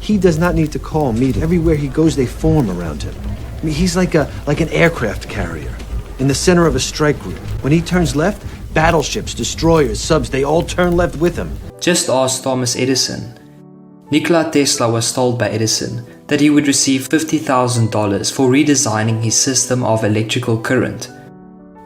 He does not need to call meetings. Everywhere he goes, they form around him. I mean, he's like an aircraft carrier in the center of a strike group. When he turns left, battleships, destroyers, subs, they all turn left with him. Just ask Thomas Edison. Nikola Tesla was told by Edison that he would receive $50,000 for redesigning his system of electrical current.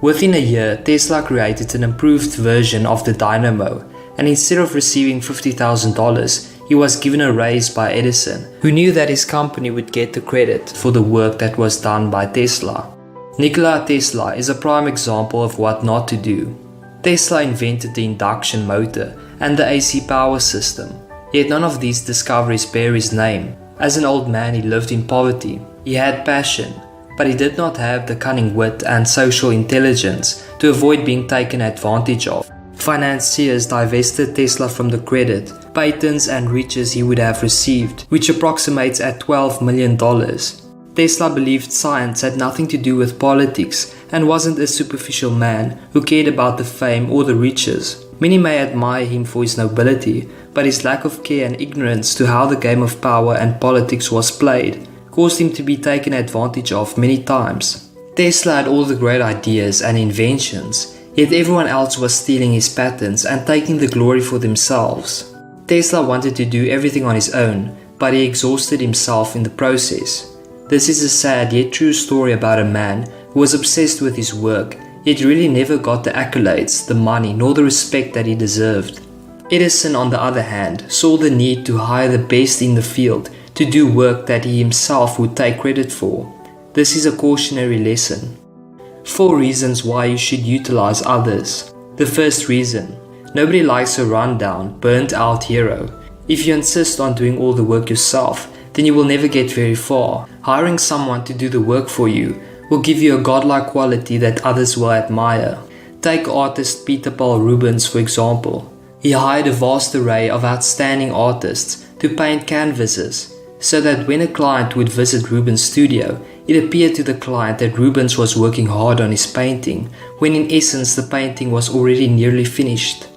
Within a year, Tesla created an improved version of the dynamo, and instead of receiving $50,000, he was given a raise by Edison, who knew that his company would get the credit for the work that was done by Tesla. Nikola Tesla is a prime example of what not to do. Tesla invented the induction motor and the AC power system, yet none of these discoveries bear his name. As an old man, he lived in poverty. He had passion, but he did not have the cunning wit and social intelligence to avoid being taken advantage of. Financiers divested Tesla from the credit, patents and riches he would have received, which approximates at $12 million. Tesla believed science had nothing to do with politics and wasn't a superficial man who cared about the fame or the riches. Many may admire him for his nobility, but his lack of care and ignorance to how the game of power and politics was played caused him to be taken advantage of many times. Tesla had all the great ideas and inventions, yet everyone else was stealing his patents and taking the glory for themselves. Tesla wanted to do everything on his own, but he exhausted himself in the process. This is a sad yet true story about a man who was obsessed with his work, yet really never got the accolades, the money, nor the respect that he deserved. Edison, on the other hand, saw the need to hire the best in the field to do work that he himself would take credit for. This is a cautionary lesson. 4 reasons why you should utilize others. The first reason: nobody likes a rundown, burnt out hero. If you insist on doing all the work yourself, then you will never get very far. Hiring someone to do the work for you will give you a godlike quality that others will admire. Take artist Peter Paul Rubens for example. He hired a vast array of outstanding artists to paint canvases, so that when a client would visit Rubens' studio, it appeared to the client that Rubens was working hard on his painting, when in essence the painting was already nearly finished.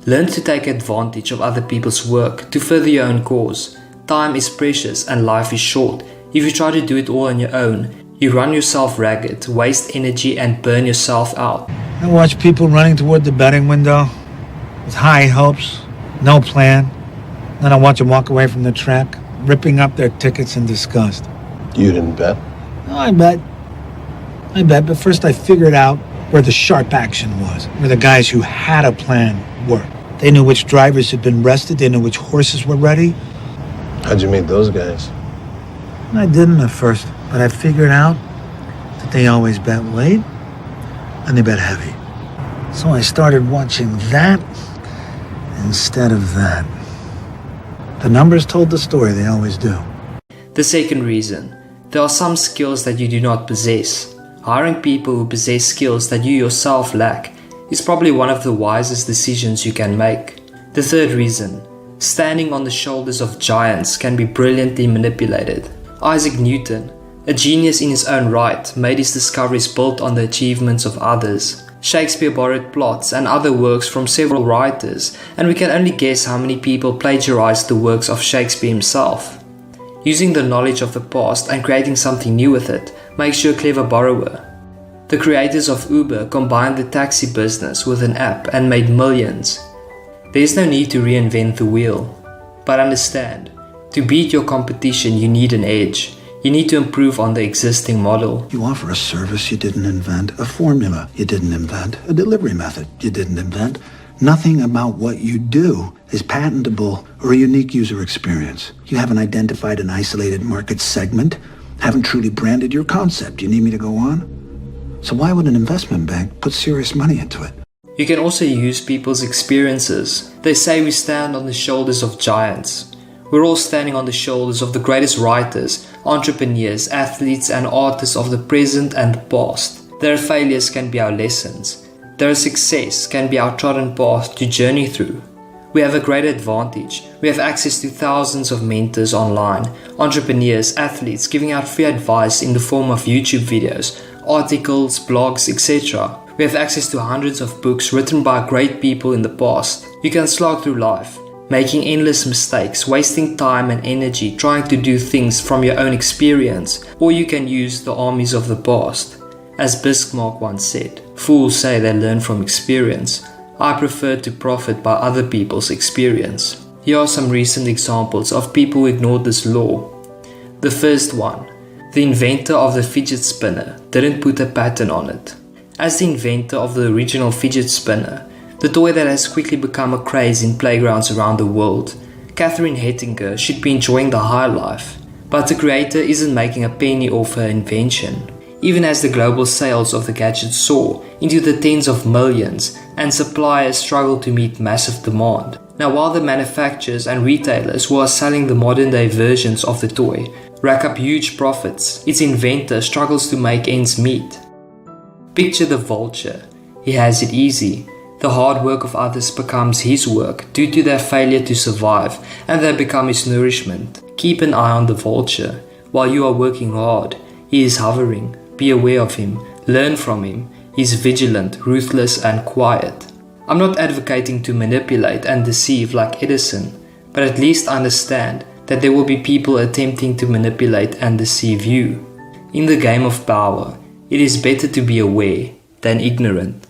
Learn to take advantage of other people's work to further your own cause. Time is precious and life is short. If you try to do it all on your own, you run yourself ragged, waste energy and burn yourself out. I watch people running toward the betting window with high hopes, no plan. Then I watch them walk away from the track, ripping up their tickets in disgust. You didn't bet? No, I bet, but first I figured out where the sharp action was, where the guys who had a plan were. They knew which drivers had been rested, they knew which horses were ready. How'd you meet those guys? I didn't at first, but I figured out that they always bet late and they bet heavy. So I started watching that instead of that. The numbers told the story, they always do. The second reason: there are some skills that you do not possess. Hiring people who possess skills that you yourself lack is probably one of the wisest decisions you can make. The third reason: standing on the shoulders of giants can be brilliantly manipulated. Isaac Newton, a genius in his own right, made his discoveries built on the achievements of others. Shakespeare borrowed plots and other works from several writers, and we can only guess how many people plagiarized the works of Shakespeare himself. Using the knowledge of the past and creating something new with it makes you a clever borrower. The creators of Uber combined the taxi business with an app and made millions. There is no need to reinvent the wheel. But understand, to beat your competition you need an edge. You need to improve on the existing model. You offer a service you didn't invent, a formula you didn't invent, a delivery method you didn't invent. Nothing about what you do is patentable or a unique user experience. You haven't identified an isolated market segment, haven't truly branded your concept. You need me to go on? So why would an investment bank put serious money into it? You can also use people's experiences. They say we stand on the shoulders of giants. We're all standing on the shoulders of the greatest writers, entrepreneurs, athletes and artists of the present and the past. Their failures can be our lessons. Their success can be our trodden path to journey through. We have a great advantage. We have access to thousands of mentors online, entrepreneurs, athletes giving out free advice in the form of YouTube videos, articles, blogs, etc. We have access to hundreds of books written by great people in the past. You can slog through life, making endless mistakes, wasting time and energy trying to do things from your own experience, or you can use the armies of the past. As Bismarck once said, "Fools say they learn from experience. I prefer to profit by other people's experience." Here are some recent examples of people who ignored this law. The first one, the inventor of the fidget spinner didn't put a pattern on it. As the inventor of the original fidget spinner, the toy that has quickly become a craze in playgrounds around the world, Catherine Hettinger should be enjoying the high life, but the creator isn't making a penny off her invention. Even as the global sales of the gadget soar into the tens of millions and suppliers struggle to meet massive demand. Now, while the manufacturers and retailers who are selling the modern day versions of the toy rack up huge profits, its inventor struggles to make ends meet. Picture the vulture. He has it easy. The hard work of others becomes his work due to their failure to survive, and they become his nourishment. Keep an eye on the vulture. While you are working hard, he is hovering. Be aware of him. Learn from him. He is vigilant, ruthless, and quiet. I'm not advocating to manipulate and deceive like Edison, but at least understand that there will be people attempting to manipulate and deceive you. In the game of power, it is better to be aware than ignorant.